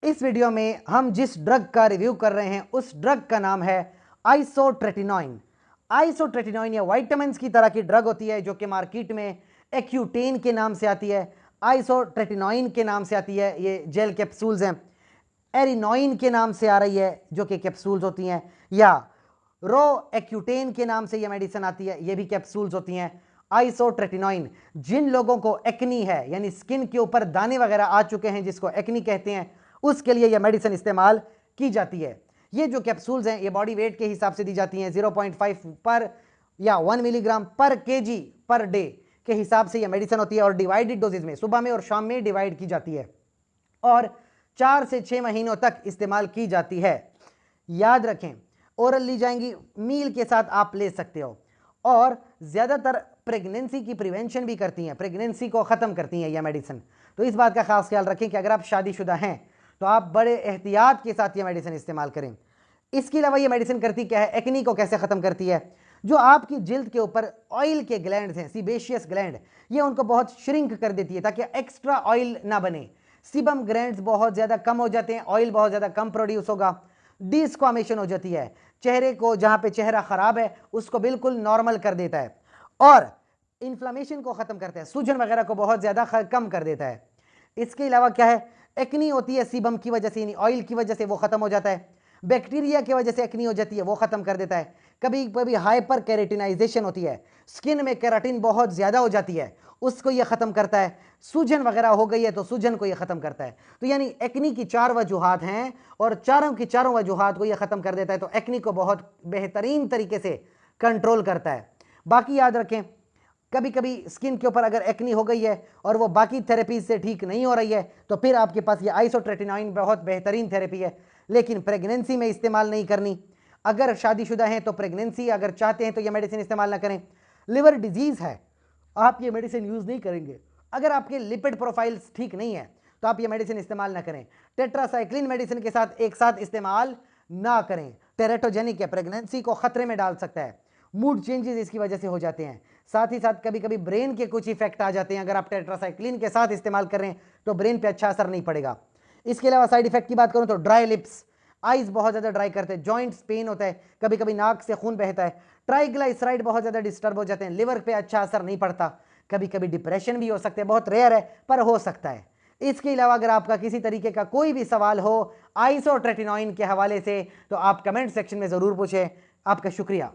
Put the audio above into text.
इस वीडियो में हम जिस ड्रग का रिव्यू कर रहे हैं उस ड्रग का नाम है आइसोट्रेटिनोइन। आइसोट्रेटिनोइन या वाइटामिन की तरह की ड्रग होती है जो कि मार्केट में एक्यूटेन के नाम से आती है, आइसोट्रेटिनोइन के नाम से आती है, ये जेल कैप्सूल्स हैं। एरिनोइन के नाम से आ रही है जो कि कैप्सूल्स होती हैं, या रो एक्यूटेन के नाम से ये मेडिसिन आती है, ये भी कैप्सूल्स होती हैं। आइसोट्रेटिनोइन जिन लोगों को एक्नी है यानी स्किन के ऊपर दाने वगैरह आ चुके हैं जिसको एक्नी कहते हैं, उसके लिए यह मेडिसिन इस्तेमाल की जाती है। ये जो कैप्सूल्स हैं ये बॉडी वेट के हिसाब से दी जाती हैं, 0.5 पर या 1 मिलीग्राम पर केजी पर डे के हिसाब से यह मेडिसिन होती है और डिवाइडेड डोजेज में सुबह में और शाम में डिवाइड की जाती है और 4 से 6 महीनों तक इस्तेमाल की जाती है। याद रखें, ओरल ली जाएंगी, मील के साथ आप ले सकते हो और ज़्यादातर प्रेगनेंसी की प्रिवेंशन भी करती हैं, प्रेगनेंसी को ख़त्म करती हैं यह मेडिसिन। तो इस बात का खास ख्याल रखें कि अगर आप शादीशुदा हैं तो आप बड़े एहतियात के साथ ये मेडिसिन इस्तेमाल करें। इसके अलावा ये मेडिसिन करती क्या है, एक्नी को कैसे ख़त्म करती है। जो आपकी जिल्द के ऊपर ऑयल के ग्लैंड्स हैं, सीबेशियस ग्लैंड, ये उनको बहुत श्रिंक कर देती है ताकि एक्स्ट्रा ऑयल ना बने। सीबम ग्लैंड्स बहुत ज़्यादा कम हो जाते हैं, ऑयल बहुत ज़्यादा कम प्रोड्यूस होगा। डिस्क्वामेशन हो जाती है, चेहरे को जहाँ पे चेहरा ख़राब है उसको बिल्कुल नॉर्मल कर देता है और इन्फ्लामेशन को ख़त्म करता है, सूजन वगैरह को बहुत ज़्यादा कम कर देता है। इसके अलावा क्या है, एक्नी होती है सीबम की वजह से यानी ऑयल की वजह से, वो ख़त्म हो जाता है। बैक्टीरिया की वजह से एक्नी हो जाती है, वो ख़त्म कर देता है। कभी कभी हाइपर कैरेटिनाइजेशन होती है, स्किन में केराटिन बहुत ज़्यादा हो जाती है, उसको ये ख़त्म करता है। सूजन वगैरह हो गई है तो सूजन को ये ख़त्म करता है। तो यानी एक्नी की 4 वजूहात हैं और चारों की चारों वजूहात को ये ख़त्म कर देता है, तो एक्नी को बहुत बेहतरीन तरीके से कंट्रोल करता है। बाकी याद रखें, कभी कभी स्किन के ऊपर अगर एक्नी हो गई है और वो बाकी थेरेपीज से ठीक नहीं हो रही है तो फिर आपके पास ये आइसोट्रेटिनोइन बहुत बेहतरीन थेरेपी है, लेकिन प्रेगनेंसी में इस्तेमाल नहीं करनी। अगर शादीशुदा हैं तो प्रेगनेंसी अगर चाहते हैं तो ये मेडिसिन इस्तेमाल ना करें। लिवर डिजीज़ है, आप ये मेडिसिन यूज़ नहीं करेंगे। अगर आपके लिपिड प्रोफाइल्स ठीक नहीं है तो आप ये मेडिसिन इस्तेमाल ना करें। टेट्रासाइक्लिन मेडिसिन के साथ एक साथ इस्तेमाल ना करें, टेरेटोजेनिक है, प्रेगनेंसी को खतरे में डाल सकता है, मूड चेंजेस इसकी वजह से हो जाते हैं। साथ ही साथ कभी कभी ब्रेन के कुछ इफेक्ट आ जाते हैं। अगर आप टेट्रासाइक्लिन के साथ इस्तेमाल कर रहे हैं तो ब्रेन पे अच्छा असर नहीं पड़ेगा। इसके अलावा साइड इफेक्ट की बात करूं तो ड्राई लिप्स, आइज बहुत ज़्यादा ड्राई करते हैं, जॉइंट्स पेन होता है, कभी कभी नाक से खून बहता है, ट्राइग्लाइसराइड बहुत ज़्यादा डिस्टर्ब हो जाते हैं, लिवर पे अच्छा असर नहीं पड़ता, कभी कभी डिप्रेशन भी हो सकते हैं, बहुत रेयर है पर हो सकता है। इसके अलावा अगर आपका किसी तरीके का कोई भी सवाल हो आइसोट्रेटिनोइन के हवाले से तो आप कमेंट सेक्शन में ज़रूर पूछें। आपका शुक्रिया।